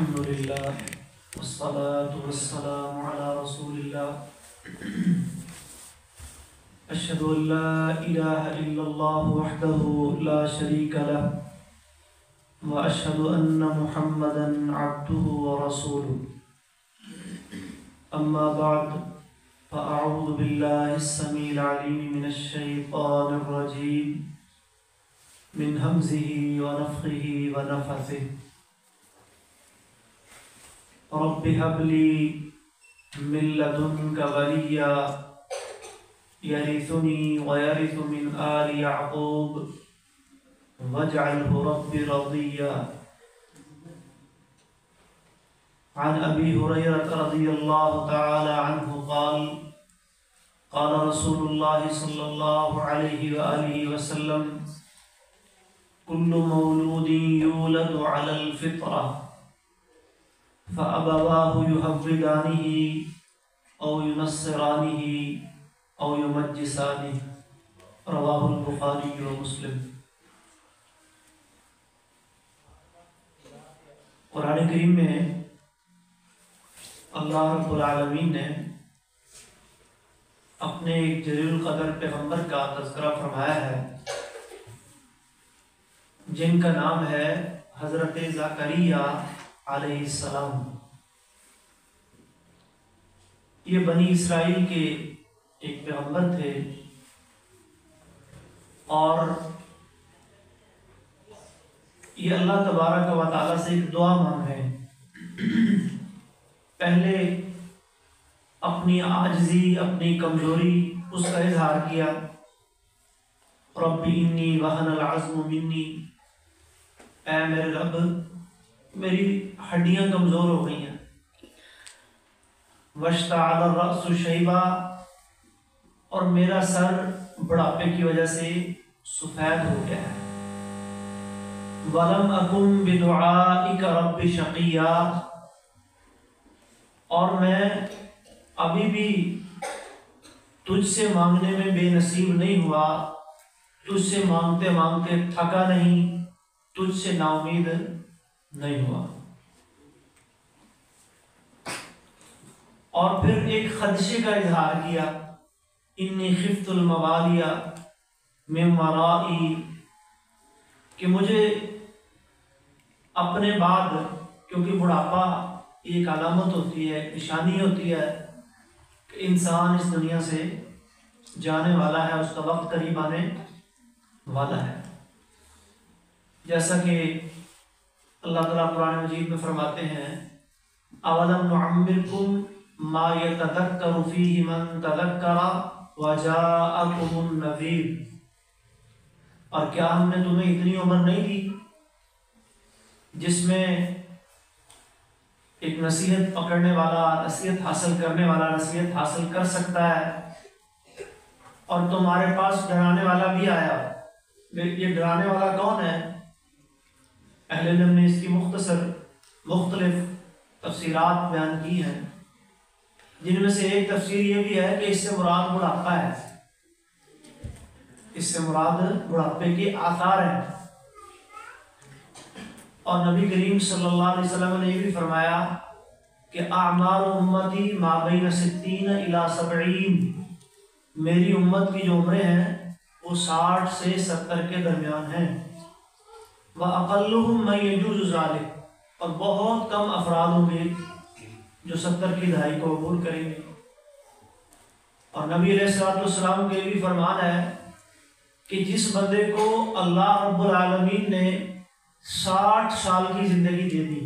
الحمد لله والصلاة والسلام على رسول الله أشهد أن لا إله إلا الله وحده لا شريك له وأشهد أن محمدا عبده ورسوله أما بعد فأعوذ بالله السميع العليم من الشيطان الرجيم من همزه ونفخه ونفثه رب هب لي من لدنك وليا يرثني ويرث من آل يعقوب واجعله رب رضيا. عن أبي هريرة رضي الله تعالى عنه قال قال رسول الله صلى الله عليه وآله وسلم كل مولود يولد على الفطرة فأبواه يهودانه أو ينصرانه أو يمجسانه. رواه البخاري ومسلم. قرآن کریم میں اللہ رب العالمین نے اپنے ایک جلیل القدر پیغمبر کا تذکرہ فرمایا ہے جن کا نام ہے حضرت زکریا علیہ السلام. یہ بنی اسرائیل کے ایک پیغمبر تھے اور یہ اللہ تبارک و تعالیٰ سے ایک دعا مانگے. پہلے اپنی عاجزی اپنی کمزوری اس کا اظہار کیا. رب انی وہن العظم منی، اے میرے رب میری ہڈیاں کمزور ہو گئی ہیں. واشتعل الرأس شیبا، اور میرا سر بڑھاپے کی وجہ سے سفید ہو گیا ہے. ولم اکن بدعائک رب شقیا، اور میں ابھی بھی تجھ سے مانگنے میں بے نصیب نہیں ہوا، تجھ سے مانگتے مانگتے تھکا نہیں، تجھ سے نا امید نہیں ہوا. اور پھر ایک خدشے کا اظہار کیا، انی خفت الموالیہ من ورائی، کہ مجھے اپنے بعد، کیونکہ بڑھاپا ایک علامت ہوتی ہے، نشانی ہوتی ہے کہ انسان اس دنیا سے جانے والا ہے، اس کا وقت قریب آنے والا ہے. جیسا کہ اللہ تعالیٰ قرآن مجید میں فرماتے ہیں اولم نعمرکم ما یتذکر فیہ من تذکر وجاءکم النذیر، اور کیا ہم نے تمہیں اتنی عمر نہیں دی جس میں ایک نصیحت پکڑنے والا، نصیحت حاصل کرنے والا نصیحت حاصل کر سکتا ہے، اور تمہارے پاس ڈرانے والا بھی آیا. یہ ڈرانے والا کون ہے؟ اہل علم نے اس کی مختلف تفسیرات بیان کی ہیں، جن میں سے ایک تفسیر یہ بھی ہے کہ اس سے مراد بڑھاپا ہے، اس سے مراد بڑھاپے کے آثار ہیں. اور نبی کریم صلی اللہ علیہ وسلم نے یہ بھی فرمایا کہ اعمار امتی ما بین 60 الی 70، میری امت کی جو عمریں ہیں وہ 60 سے 70 کے درمیان ہیں. وَأَقَلُّهُمْ مَنْ يَجُوزُ ذَلِكَ، اور بہت کم افراد ہوں گے جو 70 کی دہائی کو عبور کریں گے. اور نبی علیہ السلام کے بھی فرمان ہے کہ جس بندے کو اللہ رب العالمین نے 60 سال کی زندگی دے دی،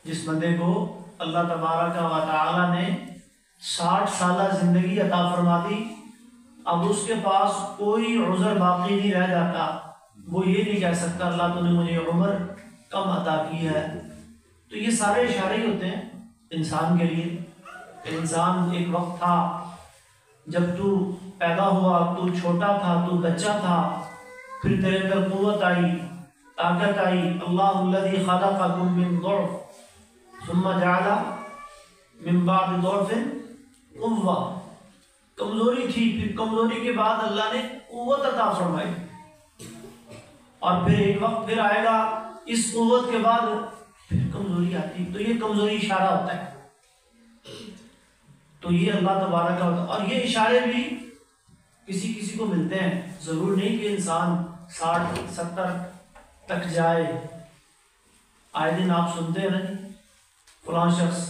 جس بندے کو اللہ تبارک و تعالی نے 60 سالہ زندگی عطا فرما دی، اب اس کے پاس کوئی عذر باقی نہیں رہ جاتا. وہ یہ نہیں کہہ سکتا اللہ تو نے مجھے عمر کم عطا کی ہے. تو یہ سارے اشارے ہی ہوتے ہیں انسان کے لیے. انسان ایک وقت تھا جب تو پیدا ہوا، تو چھوٹا تھا، تو بچہ تھا، پھر تیرے اندر قوت آئی، طاقت آئی. اللہ الذی خلقکم من ضعف ثم جعل من بعد ضعف قوة، کمزوری تھی، پھر کمزوری کے بعد اللہ نے قوت عطا فرمائی. اور پھر ایک وقت پھر آئے گا اس قوت کے بعد کمزوری آتی ہے، تو یہ کمزوری اشارہ ہوتا ہے. تو یہ اللہ تبارک و تعالیٰ، اور یہ اشارے بھی کسی کسی کو ملتے ہیں، ضرور نہیں کہ انسان 60-70 تک جائے. آئے دن آپ سنتے ہیں نا فلاں شخص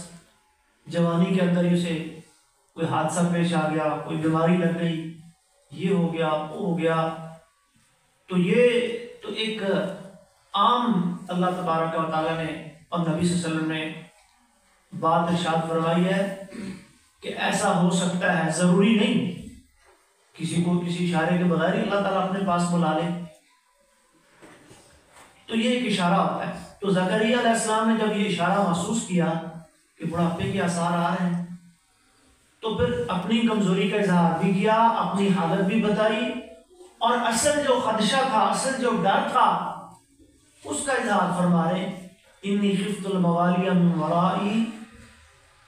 جوانی کے اندر ہی اسے کوئی حادثہ پیش آ گیا، کوئی بیماری لگ گئی، یہ ہو گیا وہ ہو گیا. تو یہ تو ایک عام اللہ تبارک و تعالیٰ نے اور نبی صلی اللہ علیہ وسلم نے بات ارشاد فرمائی ہے کہ ایسا ہو سکتا ہے، ضروری نہیں کسی کو کسی اشارے کے بغیر ہی اللہ تعالیٰ اپنے پاس بلا لے. تو یہ ایک اشارہ ہوتا ہے. تو زکریا علیہ السلام نے جب یہ اشارہ محسوس کیا کہ بڑھاپے کے آثار آ رہے ہیں، تو پھر اپنی کمزوری کا اظہار بھی کیا، اپنی حالت بھی بتائی، اور اصل جو خدشہ تھا، اصل جو ڈر تھا، اس کا اظہار فرما رہے. انی خفت الموالی من ورائی.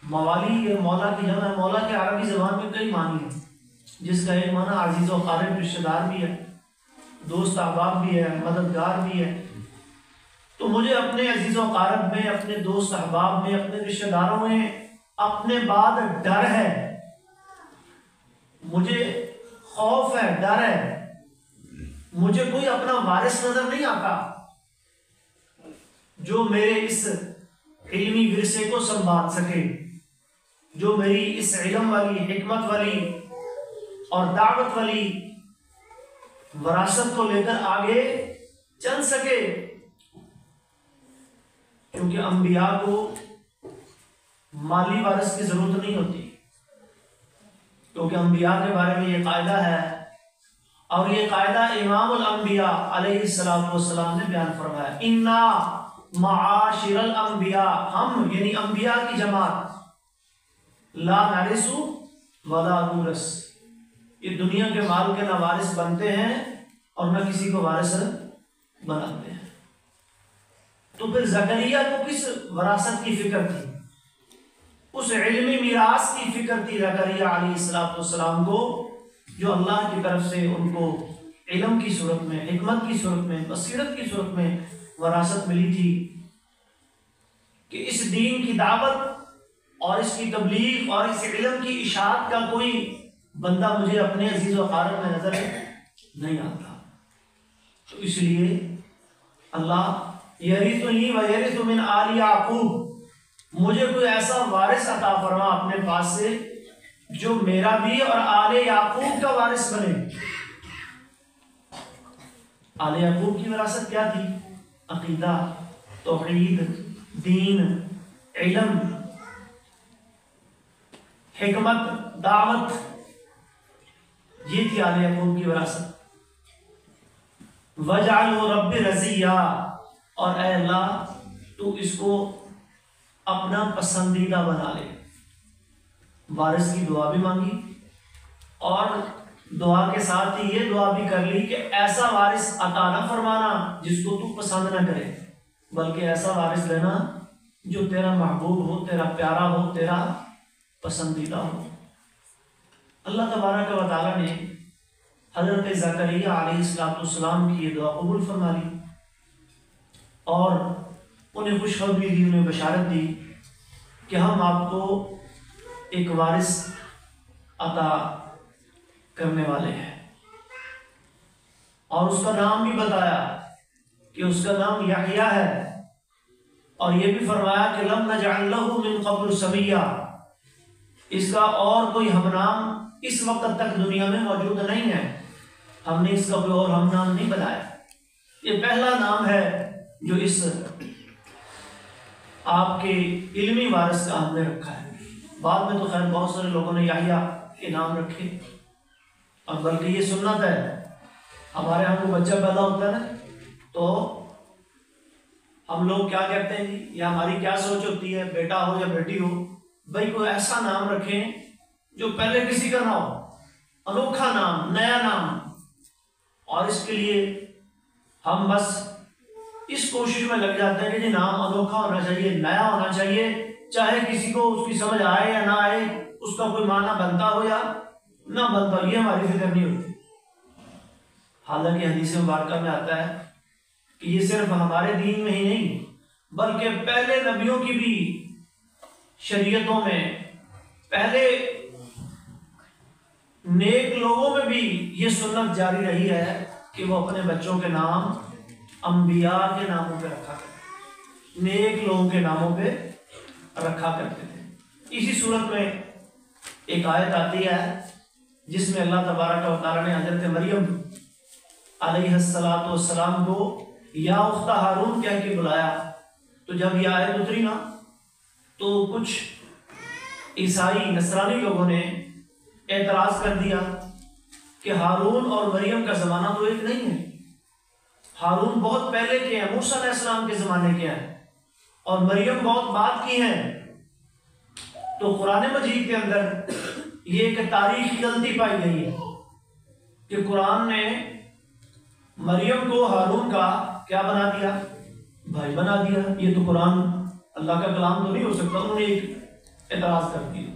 موالی یہ مولا کی جمع ہے. مولا کے عربی زبان میں کئی معنی ہیں، جس کا ایک معنی عزیز و قارب رشتہ دار بھی ہے، دوست احباب بھی ہے، مددگار بھی ہے. تو مجھے اپنے عزیز و قارب میں، اپنے دوست احباب میں، اپنے رشتہ داروں میں اپنے بعد ڈر ہے، مجھے خوف ہے، ڈر ہے. مجھے کوئی اپنا وارث نظر نہیں آتا جو میرے اس علمی ورثے کو سنبھال سکے، جو میری اس علم والی، حکمت والی اور دعوت والی وراثت کو لے کر آگے چل سکے. کیونکہ انبیاء کو مالی وارث کی ضرورت نہیں ہوتی، کیونکہ انبیاء کے بارے میں یہ قاعدہ ہے، اور یہ قاعدہ امام الانبیاء علیہ السلام نے بیان فرمایا. انا معاشر الانبیاء، ہم یعنی انبیاء کی جماعت، لا نرث ولا نورث، یہ دنیا کے مال کے نہ وارث بنتے ہیں اور نہ کسی کو وارث بناتے ہیں. تو پھر زکریا کو کس وراثت کی فکر تھی؟ اس علمی میراث کی فکر تھی زکریا علیہ السلام کو، جو اللہ کی طرف سے ان کو علم کی صورت میں، حکمت کی صورت میں، بصیرت کی صورت میں وراثت ملی تھی کہ اس دین کی دعوت اور اس کی تبلیغ اور اس علم کی اشاعت کا کوئی بندہ مجھے اپنے عزیز و قارب میں نظر نہیں آتا. تو اس لیے اللہ یرثنی و یرث من آل یعقوب، مجھے کوئی ایسا وارث عطا فرما اپنے پاس سے جو میرا بھی اور آل یعقوب کا وارث بنے. آل یعقوب کی وراثت کیا تھی؟ عقیدہ، توحید، دین، علم، حکمت، دعوت، یہ تھی آل یعقوب کی وراثت. وَاجْعَلْهُ رَبِّ رَضِيًّا، اور اے اللہ تو اس کو اپنا پسندیدہ بنا لے. وارث کی دعا بھی مانگی اور دعا کے ساتھ ہی یہ دعا بھی کر لی کہ ایسا وارث عطا نہ فرمانا جس کو تو پسند نہ کرے، بلکہ ایسا وارث دینا جو تیرا محبوب ہو، تیرا پیارا ہو، تیرا پسندیدہ ہو. اللہ تبارک و تعالیٰ نے حضرت زکریا علیہ السلام کی یہ دعا قبول فرما لی اور انہیں خوشخبری دی، انہیں بشارت دی کہ ہم آپ کو ایک وارث عطا کرنے والے ہیں، اور اس کا نام بھی بتایا کہ اس کا نام یحییٰ ہے، اور یہ بھی فرمایا کہ لم نجعل له من قبل سمیہ، اس کا اور کوئی ہم نام اس وقت تک دنیا میں موجود نہیں ہے، ہم نے اس کا کوئی اور ہم نام نہیں بنایا. یہ پہلا نام ہے جو اس آپ کے علمی وارث کا ہم نے رکھا ہے. بعد میں تو خیر بہت سارے لوگوں نے یحییٰ کے نام رکھے، اور بلکہ یہ سنت ہے، ہمارے ہاں کو بچہ پیدا ہوتا ہے نا تو ہم لوگ کیا کہتے ہیں جی، یا ہماری کیا سوچ ہوتی ہے، بیٹا ہو یا بیٹی ہو، بھائی کوئی ایسا نام رکھیں جو پہلے کسی کا نہ ہو، انوکھا نام، نیا نام. اور اس کے لیے ہم بس اس کوشش میں لگ جاتے ہیں کہ جی نام انوکھا ہونا چاہیے، نیا ہونا چاہیے، چاہے کسی کو اس کی سمجھ آئے یا نہ آئے، اس کا کوئی معنی بنتا ہو یا نہ بنتا ہو، یہ ہماری فکر نہیں ہوتی. حالانکہ حدیث مبارکہ میں آتا ہے کہ یہ صرف ہمارے دین میں ہی نہیں بلکہ پہلے نبیوں کی بھی شریعتوں میں، پہلے نیک لوگوں میں بھی یہ سنت جاری رہی ہے کہ وہ اپنے بچوں کے نام انبیاء کے ناموں پہ رکھا کرتے، نیک لوگوں کے ناموں پہ رکھا کرتے تھے۔ اسی صورت میں ایک آیت آتی ہے جس میں اللہ تبارک و تعالیٰ نے حضرت مریم علیہ السلام کو یا اخت ہارون کہہ کے بلایا۔ تو جب یہ آیت اتری نا تو کچھ عیسائی نصرانی لوگوں نے اعتراض کر دیا کہ ہارون اور مریم کا زمانہ تو ایک نہیں ہے، ہارون بہت پہلے کے ہیں، موسیٰ علیہ السلام کے زمانے کے ہیں، اور مریم بہت بعد کی ہیں۔ تو قرآن مجید کے اندر یہ ایک تاریخی غلطی پائی گئی ہے کہ قرآن نے مریم کو ہارون کا کیا بنا دیا؟ بھائی بنا دیا۔ یہ تو قرآن اللہ کا کلام تو نہیں ہو سکتا، انہوں نے ایک اعتراض کر دیا۔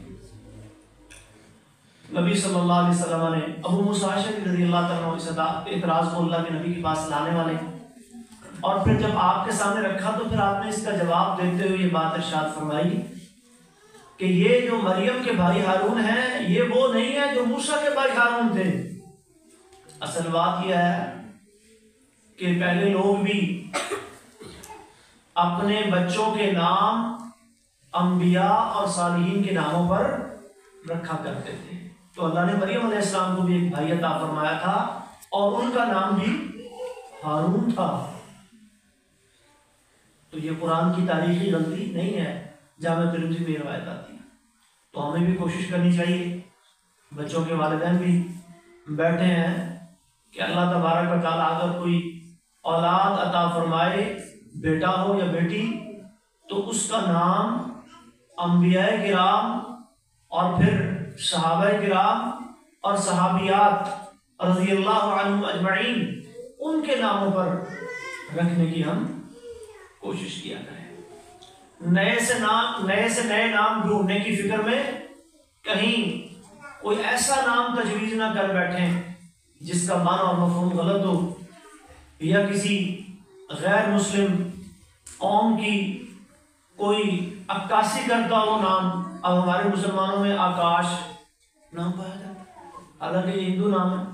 نبی صلی اللہ علیہ وسلم نے ابو موسیٰ اشعری رضی اللہ تعالیٰ عنہ اس اعتراض کو اللہ کے نبی کے پاس لانے والے، اور پھر جب آپ کے سامنے رکھا تو پھر آپ نے اس کا جواب دیتے ہوئے یہ بات ارشاد فرمائی کہ یہ جو مریم کے بھائی ہارون ہیں یہ وہ نہیں ہے جو موسیٰ کے بھائی ہارون تھے۔ اصل بات یہ ہے کہ پہلے لوگ بھی اپنے بچوں کے نام انبیاء اور صالحین کے ناموں پر رکھا کرتے تھے۔ تو اللہ نے مریم علیہ السلام کو بھی ایک بھائی عطا فرمایا تھا اور ان کا نام بھی ہارون تھا۔ تو یہ قرآن کی تاریخی غلطی نہیں ہے، جامع ترمذی میں روایت آتی ہے۔ تو ہمیں بھی کوشش کرنی چاہیے، بچوں کے والدین بھی بیٹھے ہیں کہ اللہ تبارک و تعالیٰ اگر کوئی اولاد عطا فرمائے، بیٹا ہو یا بیٹی، تو اس کا نام انبیاء کرام اور پھر صحابہ کرام اور صحابیات رضی اللہ عنہم اجمعین ان کے ناموں پر رکھنے کی ہم کوشش کیا کریں۔ نئے سے نئے نام ڈھونڈنے کی فکر میں کہیں کوئی ایسا نام تجویز نہ کر بیٹھیں جس کا معنی اور مفہوم غلط ہو، یا کسی غیر مسلم قوم کی کوئی عکاسی کرتا ہو نام۔ اب ہمارے مسلمانوں میں آکاش نام پایا جاتا ہے، حالانکہ یہ ہندو نام ہے۔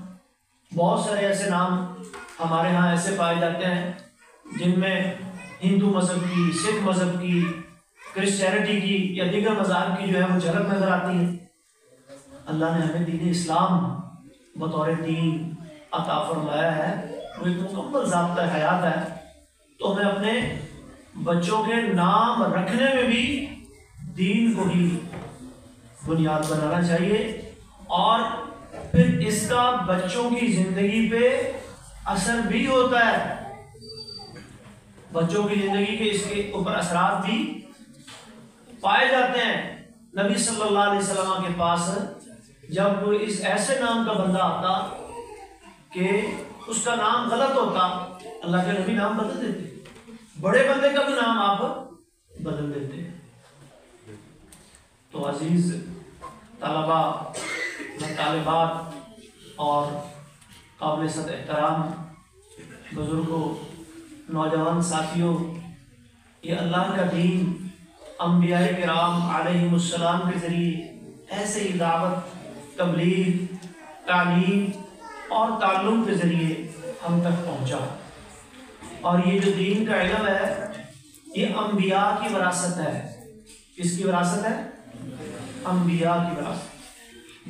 بہت سارے ایسے نام ہمارے ہاں ایسے پائے جاتے ہیں جن میں ہندو مذہب کی، سکھ مذہب کی، کرسچینٹی کی یا دیگر مذاہب کی جو ہے وہ جھلک نظر آتی ہے۔ اللہ نے ہمیں دین اسلام بطور دین عطا فرمایا ہے، وہ ایک مکمل ضابطہ حیات ہے۔ تو ہمیں اپنے بچوں کے نام رکھنے میں بھی دین کو ہی بنیاد بنانا چاہیے، اور پھر اس کا بچوں کی زندگی پہ اثر بھی ہوتا ہے، بچوں کی زندگی کے اس کے اوپر اثرات بھی پائے جاتے ہیں۔ نبی صلی اللہ علیہ وسلم کے پاس جب کوئی اس ایسے نام کا بندہ آتا کہ اس کا نام غلط ہوتا، اللہ کے نبی نام بدل دیتے، بڑے بندے کا بھی نام آپ بدل دیتے ہیں۔ تو عزیز طلباء و طالبات اور قابل صد احترام بزرگوں، نوجوان ساتھیوں، یہ اللہ کا دین انبیاء کرام علیہم السلام کے ذریعے ایسے ہی دعوت، تبلیغ، تعلیم اور تعلم کے ذریعے ہم تک پہنچا، اور یہ جو دین کا علم ہے یہ انبیاء کی وراثت ہے۔ کس کی وراثت ہے؟ انبیاء کی وراثت۔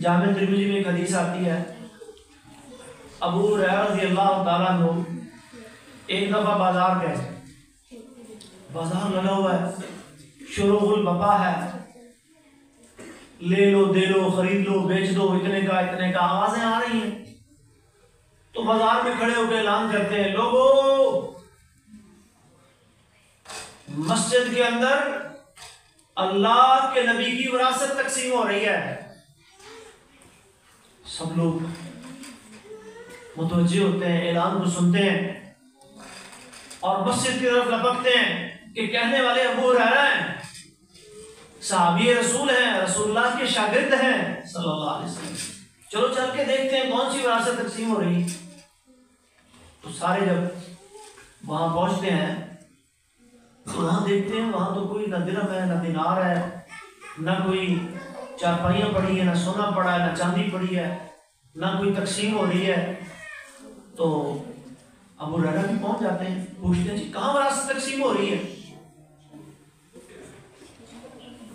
جامع ترمذی میں ایک حدیث آتی ہے، ابو ہریرہ رضی اللہ تعالیٰ عنہ ایک دفعہ بازار گئے، بازار لگا ہوا ہے، شروع البپا ہے، لے لو دے لو خرید لو بیچ دو، اتنے کا آوازیں آ رہی ہیں۔ تو بازار میں کھڑے ہو کے اعلان کرتے ہیں، لوگوں مسجد کے اندر اللہ کے نبی کی وراثت تقسیم ہو رہی ہے۔ سب لوگ متوجہ ہوتے ہیں، اعلان کو سنتے ہیں اور مسجد کی طرف لپکتے ہیں کہ کہنے والے ابو ہریرہ ہیں، صحابی رسول ہیں، رسول اللہ کے شاگرد ہیں صلی اللہ علیہ وسلم، چلو چل کے دیکھتے ہیں کون سی وراثت تقسیم ہو رہی ہے۔ تو سارے جب وہاں پہنچتے ہیں تو وہاں دیکھتے ہیں وہاں تو کوئی نہ درہم ہے نہ دینار ہے، نہ کوئی چارپائیاں پڑی ہیں، نہ سونا پڑا ہے، نہ چاندی پڑی ہے، نہ کوئی تقسیم ہو رہی ہے۔ تو ابو ہریرہ بھی پہنچ جاتے ہیں، پوچھتے ہیں جی کہاں وراثت تقسیم ہو رہی ہے؟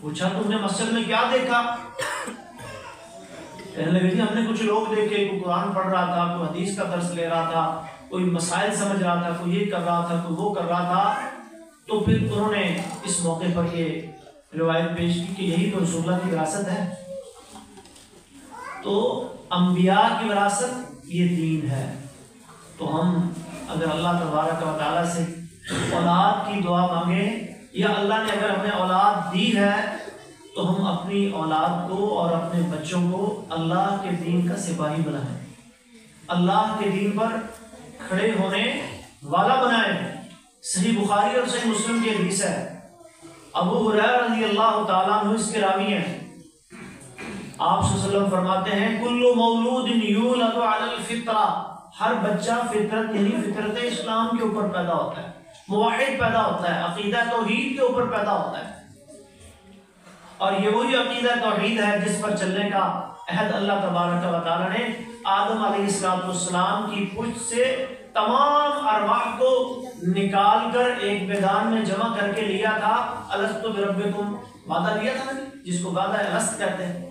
پوچھا تم نے مسجد میں کیا دیکھا؟ کہنے لگے جی ہم نے کچھ لوگ دیکھے، کوئی قرآن پڑھ رہا تھا، کوئی حدیث کا درس لے رہا تھا، کوئی مسائل سمجھ رہا تھا، کوئی یہ کر رہا تھا، کوئی وہ کر رہا تھا۔ تو پھر انہوں نے اس موقع پر یہ روایت پیش کی کہ یہی تو رسول اللہ کی وراثت ہے۔ تو انبیاء کی وراثت یہ دین ہے۔ تو ہم اگر اللہ تبارک و تعالیٰ سے اولاد کی دعا مانگیں، یا اللہ نے اگر ہمیں اولاد دی ہے تو ہم اپنی اولاد کو اور اپنے بچوں کو اللہ کے دین کا سپاہی بنائیں، اللہ کے دین پر کھڑے ہونے والا بنائیں۔ صحیح بخاری اور صحیح مسلم کی حدیث ہے، ابو ہریرہ رضی اللہ تعالیٰ عنہ اس کے راوی ہیں، آپ صلی اللہ علیہ وسلم فرماتے ہیں کل مولود یولد علی الفطرہ، ہر بچہ فطرت یعنی فطرت اسلام کے اوپر پیدا ہوتا ہے، موحد پیدا ہوتا ہے، عقیدہ توحید کے اوپر پیدا ہوتا ہے۔ اور یہ وہی عقیدہ توحید ہے جس پر چلنے کا عہد اللہ تبارک و تعالیٰ نے آدم علیہ السلام کی پشت سے تمام ارواح کو نکال کر ایک میدان میں جمع کر کے لیا تھا۔ الست بربکم، وعدہ لیا تھا نا، جس کو وعدہ الست کہتے ہیں۔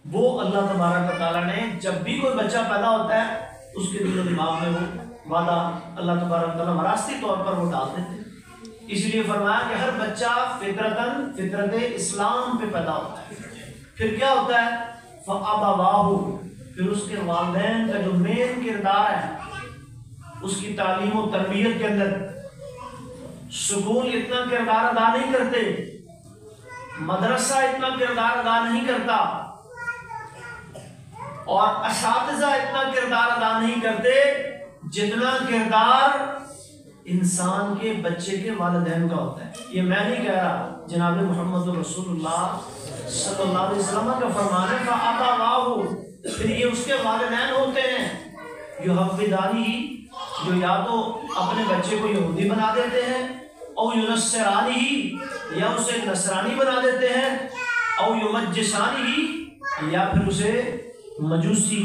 وہ اللہ تبارک و تعالیٰ نے جب بھی کوئی بچہ پیدا ہوتا ہے اس کے دل و دماغ میں وہ وعدہ اللہ تبارک و تعالیٰ وراثتی طور پر وہ ڈال دیتے ہیں۔ اس لیے فرمایا کہ ہر بچہ فطرت اسلام پہ پیدا ہوتا ہے۔ پھر کیا ہوتا ہے؟ فَأَبَوَاهُ، پھر اس کے والدین کا جو مین کردار ہے اس کی تعلیم و تربیت کے اندر سکول اتنا کردار ادا نہیں کرتے، مدرسہ اتنا کردار ادا نہیں کرتا، اور اساتذہ اتنا کردار ادا نہیں کرتے جتنا کردار انسان کے بچے کے والدین کا ہوتا ہے۔ یہ میں نہیں کہہ رہا، جناب محمد رسول اللہ صلی اللہ علیہ وسلم کا فرمان ہے فَأَبَوَاهُ، پھر یہ اس کے والدین ہوتے ہیں یُحَوِّدَانِهِ، جو یا تو اپنے بچے کو یہودی بنا دیتے ہیں، او یُنَصِّرَانِهِ، یا اسے نصرانی بنا دیتے ہیں، او یُمَجِّسَانِهِ، یا پھر اسے مجوسی،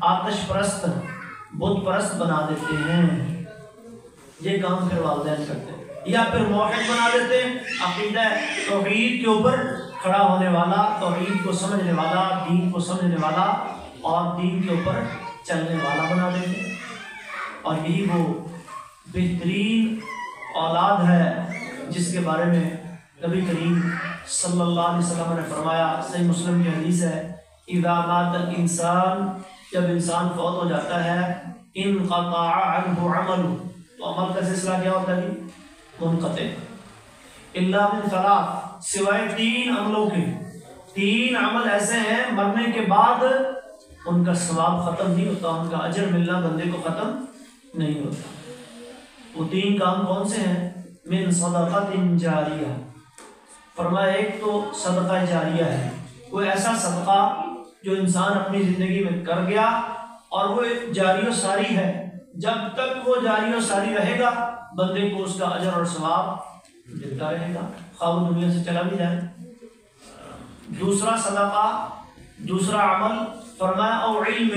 آتش پرست، بت پرست بنا دیتے ہیں۔ یہ کام پھر والدین کرتے ہیں، یا پھر موحد بنا دیتے ہیں، عقیدہ توحید کے اوپر کھڑا ہونے والا، توحید کو سمجھنے والا، دین کو سمجھنے والا اور دین کے اوپر چلنے والا بنا دیتے ہیں۔ اور یہی وہ بہترین اولاد ہے جس کے بارے میں نبی کریم صلی اللہ علیہ وسلم نے فرمایا، صحیح مسلم کی حدیث ہے، اذا مات الانسان، جب انسان فوت ہو جاتا ہے، انقطع عنہ عملہ، تو عمل کا سلسلہ کیا ہوتا ہے؟ منقطع، الا من ثلاث، سوائے 3 عملوں کے۔ 3 عمل ایسے ہیں مرنے کے بعد ان کا ثواب ختم نہیں ہوتا، ان کا اجر ملنا بندے کو ختم نہیں ہوتا۔ وہ 3 کام کون سے ہیں؟ من صدقۃ جاریہ، فرمایا ایک تو صدقہ جاریہ ہے، کوئی ایسا صدقہ جو انسان اپنی زندگی میں کر گیا اور وہ جاری و ساری ہے، جب تک وہ جاری و ساری رہے گا بندے کو اس کا اجر اور ثواب ملتا رہے گا، خواہ وہ دنیا سے چلا بھی جائے۔ دوسرا صدقہ، دوسرا عمل فرمایا او علم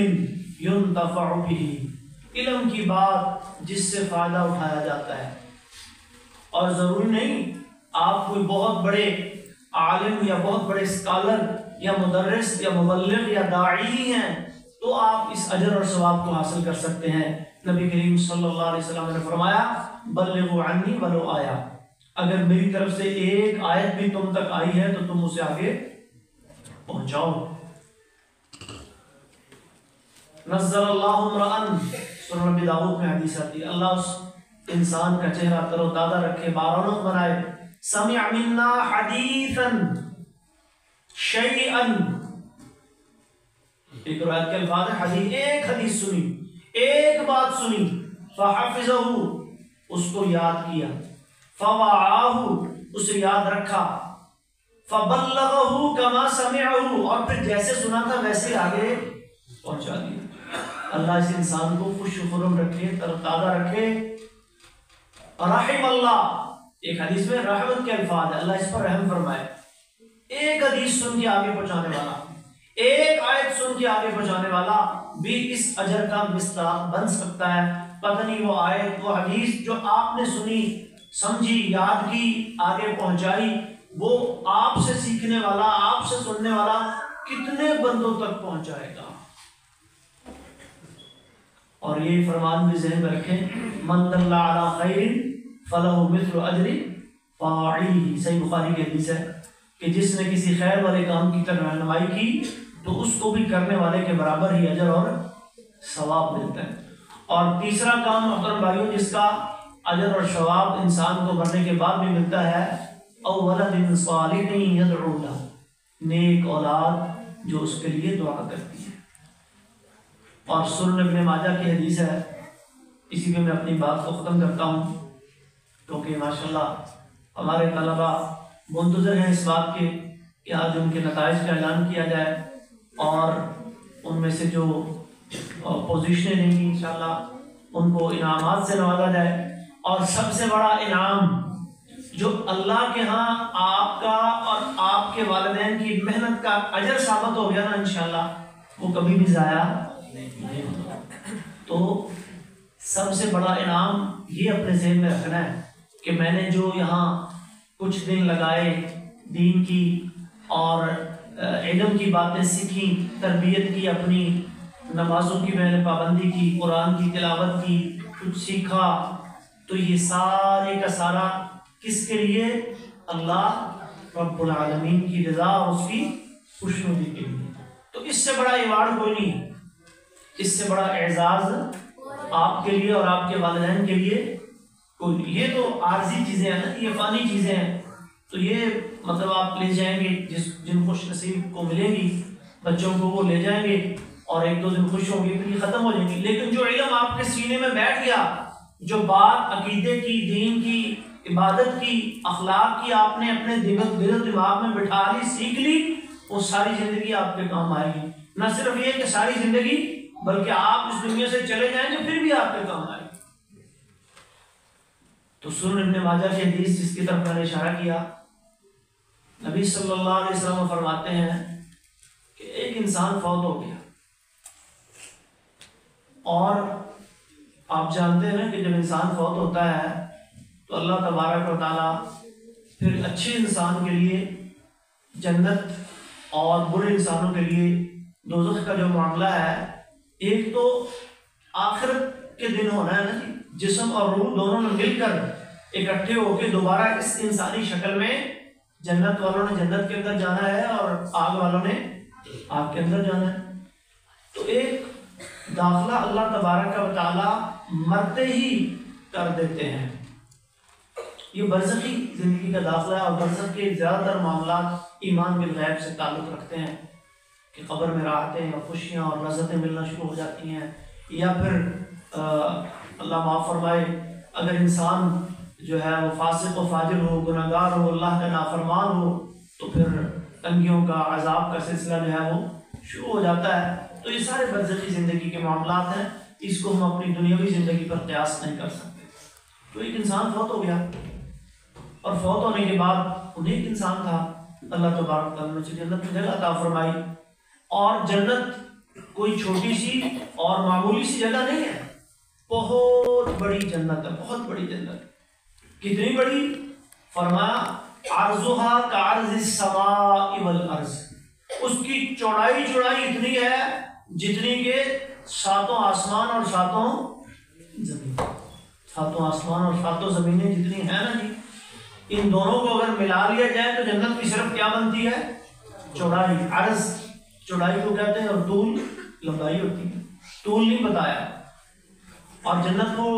ينتفع به، علم کی بات جس سے فائدہ اٹھایا جاتا ہے۔ اور ضروری نہیں آپ کوئی بہت بڑے عالم یا بہت بڑے اسکالر یا مدرس یا مبلغ یا داعی ہیں تو آپ اس اجر اور ثواب کو حاصل کر سکتے ہیں۔ نبی کریم صلی اللہ علیہ وسلم نے فرمایا بلغوا عنی ولو آیا، اگر میری طرف سے ایک آیت بھی تم تک آئی ہے تو تم اسے آگے پہنچاؤ۔ نزل اللہ امرأن، سنن نبی داؤد میں حدیث آتی ہے، اللہ اس انسان کا چہرہ تر و تازہ رکھے، بارونق بنائے۔ سمع منا حدیثا شیئا، ایک روایت کے الفاظ ہے حدیث، ایک حدیث سنی، ایک بات سنی، فحفظہ، اس کو یاد کیا، فوعاہ، اسے یاد رکھا، فبلغہ کما سمعہ، اور پھر جیسے سنا تھا ویسے آگے پہنچا دیا۔ اللہ اس انسان کو خوش و خرم رکھے، تر و تازہ رکھے، رحم اللہ، ایک حدیث میں رحمت کے الفاظ ہے، اللہ اس پر رحم فرمائے. ایک حدیث سن کے آگے پہنچانے والا، ایک آیت سن کے آگے پہنچانے والا بھی اس اجر کا مستحق بن سکتا ہے. پتہ نہیں وہ آیت، وہ حدیث جو آپ نے سنی، سمجھی، یاد کی، آگے پہنچائی، وہ آپ سے سیکھنے والا، آپ سے سننے والا کتنے بندوں تک پہنچائے گا. اور یہ فرمان بھی ذہن میں رکھیں، من دل علی خیر فلہ مثل اجر فاعلہ. صحیح بخاری کی حدیث ہے کہ جس نے کسی خیر والے کام کی طرف رہنمائی کی تو اس کو بھی کرنے والے کے برابر ہی اجر اور ثواب ملتا ہے. اور تیسرا کام محترم بھائیوں جس کا اجر اور ثواب انسان کو مرنے کے بعد بھی ملتا ہے، او ولد صالح یدعو لہ، نیک اولاد جو اس کے لیے دعا کرتی ہے. اور سنن ابن ماجہ کی حدیث ہے، اسی پہ میں اپنی بات کو ختم کرتا ہوں کیونکہ ماشاءاللہ ہمارے طلباء منتظر ہیں اس بات کے کہ آج ان کے نتائج کا اعلان کیا جائے اور ان میں سے جو پوزیشنیں رہیں گی انشاءاللہ ان کو انعامات سے نوازا جائے. اور سب سے بڑا انعام جو اللہ کے ہاں آپ کا اور آپ کے والدین کی محنت کا اجر ثابت ہو گیا نا انشاءاللہ، وہ کبھی بھی ضائع نہیں ہوگا. تو سب سے بڑا انعام یہ اپنے ذہن میں رکھنا ہے کہ میں نے جو یہاں کچھ دن لگائے، دین کی اور علم کی باتیں سیکھی، تربیت کی، اپنی نمازوں کی میں نے پابندی کی، قرآن کی تلاوت کی، کچھ سیکھا، تو یہ سارے کا سارا کس کے لیے؟ اللہ رب العالمین کی رضا اور اس کی خوشنودی کے لیے. تو اس سے بڑا ایوارڈ کوئی نہیں، اس سے بڑا اعزاز آپ کے لیے اور آپ کے والدین کے لیے کوئی نہیں. یہ تو عارضی چیزیں ہیں نا، یہ فانی چیزیں ہیں، تو یہ مطلب آپ لے جائیں گے، جن خوش نصیب کو ملے گی بچوں کو وہ لے جائیں گے اور ایک دو دن خوش ہوں گے پھر یہ ختم ہو جائیں گی. لیکن جو علم آپ کے سینے میں بیٹھ گیا، جو بات عقیدے کی، دین کی، عبادت کی، اخلاق کی آپ نے اپنے دل و دماغ میں بٹھا لی، سیکھ لی، وہ ساری زندگی آپ کے کام آئے گی. نہ صرف یہ کہ ساری زندگی بلکہ آپ اس دنیا سے چلے جائیں گے پھر بھی آپ کے کام آئے گی. تو سنن ابن ماجہ کی حدیث جس کی طرف میں نے اشارہ کیا، نبی صلی اللہ علیہ وسلم فرماتے ہیں کہ ایک انسان فوت ہو گیا اور آپ جانتے ہیں کہ جب انسان فوت ہوتا ہے تو اللہ تبارک و تعالیٰ پھر اچھے انسان کے لیے جنت اور برے انسانوں کے لیے دوزخ کا جو معاملہ ہے، ایک تو آخرت کے دن ہونا ہے نا جی، جسم اور روح دونوں نے مل کر اکٹھے ہو کے دوبارہ اس انسانی شکل میں جنت والوں نے جنت کے اندر جانا ہے اور آگ والوں نے آگ کے اندر جانا ہے. تو ایک داخلہ اللہ تبارک و تعالی مرتے ہی کر دیتے ہیں. یہ برزخی زندگی کا داخلہ ہے اور برزخ کے زیادہ تر معاملات ایمان بالغیب سے تعلق رکھتے ہیں کہ قبر میں راحتیں اور خوشیاں اور لذتیں ملنا شروع ہو جاتی ہیں، یا پھر اللہ معاف فرمائے اگر انسان جو ہے وہ فاسق و فاجر ہو، گناہگار ہو، اللہ کا نافرمان ہو، تو پھر تنگیوں کا، عذاب کا سلسلہ جو ہے وہ شروع ہو جاتا ہے. تو یہ سارے برزخی زندگی کے معاملات ہیں، اس کو ہم اپنی دنیاوی زندگی پر قیاس نہیں کر سکتے. تو ایک انسان فوت ہو گیا اور فوت ہونے کے بعد انہیں ایک انسان تھا، اللہ تبارک تعالیٰ نے جنت میں جگہ عطا فرمائی. اور جنت کوئی چھوٹی سی اور معمولی سی جگہ نہیں ہے، بہت بڑی جنت ہے، بہت بڑی جنت. کتنی بڑی؟ فرمایا عرضھا کعرض السماء والارض، اس کی چوڑائی اتنی ہے جتنی کہ ساتوں آسمان اور ساتوں زمین، ساتوں آسمان اور ساتوں زمینیں جتنی ہیں نا جی، ان دونوں کو اگر ملا لیا جائے تو جنت کی صرف کیا بنتی ہے؟ چوڑائی. عرض چوڑائی کو کہتے ہیں اور طول لمبائی ہوتی ہے، طول نہیں بتایا. اور جنت وہ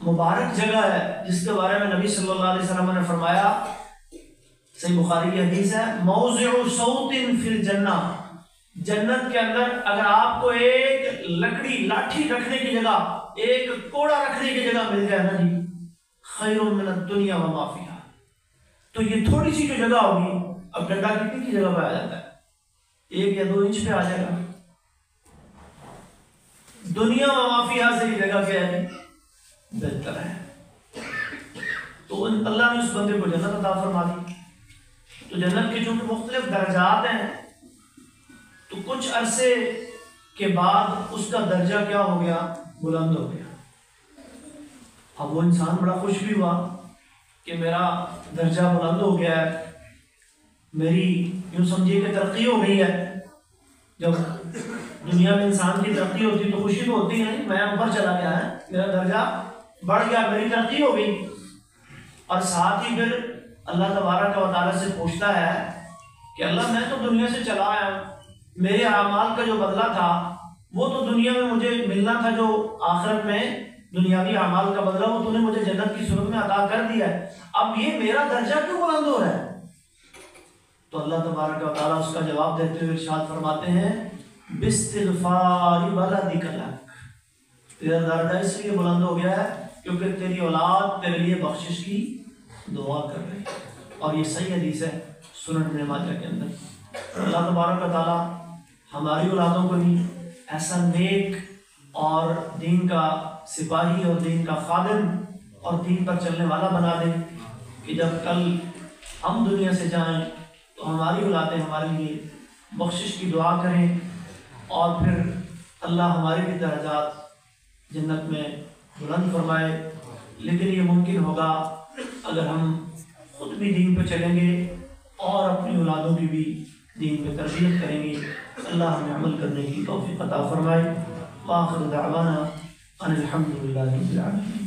مبارک جگہ ہے جس کے بارے میں نبی صلی اللہ علیہ وسلم نے فرمایا، صحیح بخاری کی حدیث ہے، موضع صوت فی الجنہ، جنت کے اندر اگر آپ کو ایک لکڑی، لاٹھی رکھنے کی جگہ، ایک کوڑا رکھنے کی جگہ مل جائے نا جی، خیر من الدنیا وما فیہا، تو یہ تھوڑی سی جو جگہ ہوگی، اب ڈنڈا کتنی کی جگہ پہ آ جاتا ہے؟ 1 یا 2 انچ پہ آ جائے گا. دنیا وما فیہا سے یہ جگہ کیا ہے؟ بہتر ہے۔ تو اللہ نے اس بندے کو جنت عطا فرما دی۔ تو جنت کے چونکہ مختلف درجات ہیں، تو کچھ عرصے کے بعد اس کا درجہ کیا ہو گیا؟ بلند ہو گیا۔ اب وہ انسان بڑا خوش بھی ہوا کہ میرا درجہ بلند ہو گیا ہے، میری یوں سمجھیے کہ ترقی ہو گئی ہے۔ جب دنیا میں انسان کی ترقی ہوتی تو خوشی تو ہوتی ہے، میں اوپر چلا گیا ہے، میرا درجہ بڑھ گیا، میری ترقی ہو گئی۔ اور ساتھ ہی پھر اللہ تبارک و تعالیٰ سے پوچھتا ہے کہ اللہ میں تو دنیا سے چلا آیا ہوں، میرے اعمال کا جو بدلہ تھا وہ تو دنیا میں مجھے ملنا تھا، جو آخرت میں دنیاوی اعمال کا بدلہ وہ تو نے مجھے جنت کی صورت میں عطا کر دیا ہے، اب یہ میرا درجہ کیوں بلند ہو رہا ہے؟ تو اللہ تبارک و تعالیٰ اس کا جواب دیتے ہوئے ارشاد فرماتے ہیں باستغفار ولدک لک، تیرا درجہ اس لیے بلند ہو گیا ہے کیونکہ تیری اولاد تیرے لیے بخشش کی دعا کر رہی ہے۔ اور یہ صحیح حدیث ہے سنن ابن ماجہ کے اندر۔ اللہ تبارک و تعالیٰ ہماری اولادوں کو بھی ایسا نیک اور دین کا سپاہی اور دین کا خادم اور دین پر چلنے والا بنا دے کہ جب کل ہم دنیا سے جائیں تو ہماری اولادیں ہمارے لیے بخشش کی دعا کریں، اور پھر اللہ ہمارے بھی درجات جنت میں بلند فرمائے۔ لیکن یہ ممکن ہوگا اگر ہم خود بھی دین پہ چلیں گے اور اپنی اولادوں کی بھی دین پہ تربیت کریں گے۔ اللہ ہمیں عمل کرنے کی توفیق عطا فرمائے۔ وآخر دعوانا ان الحمد للہ رب العالمین۔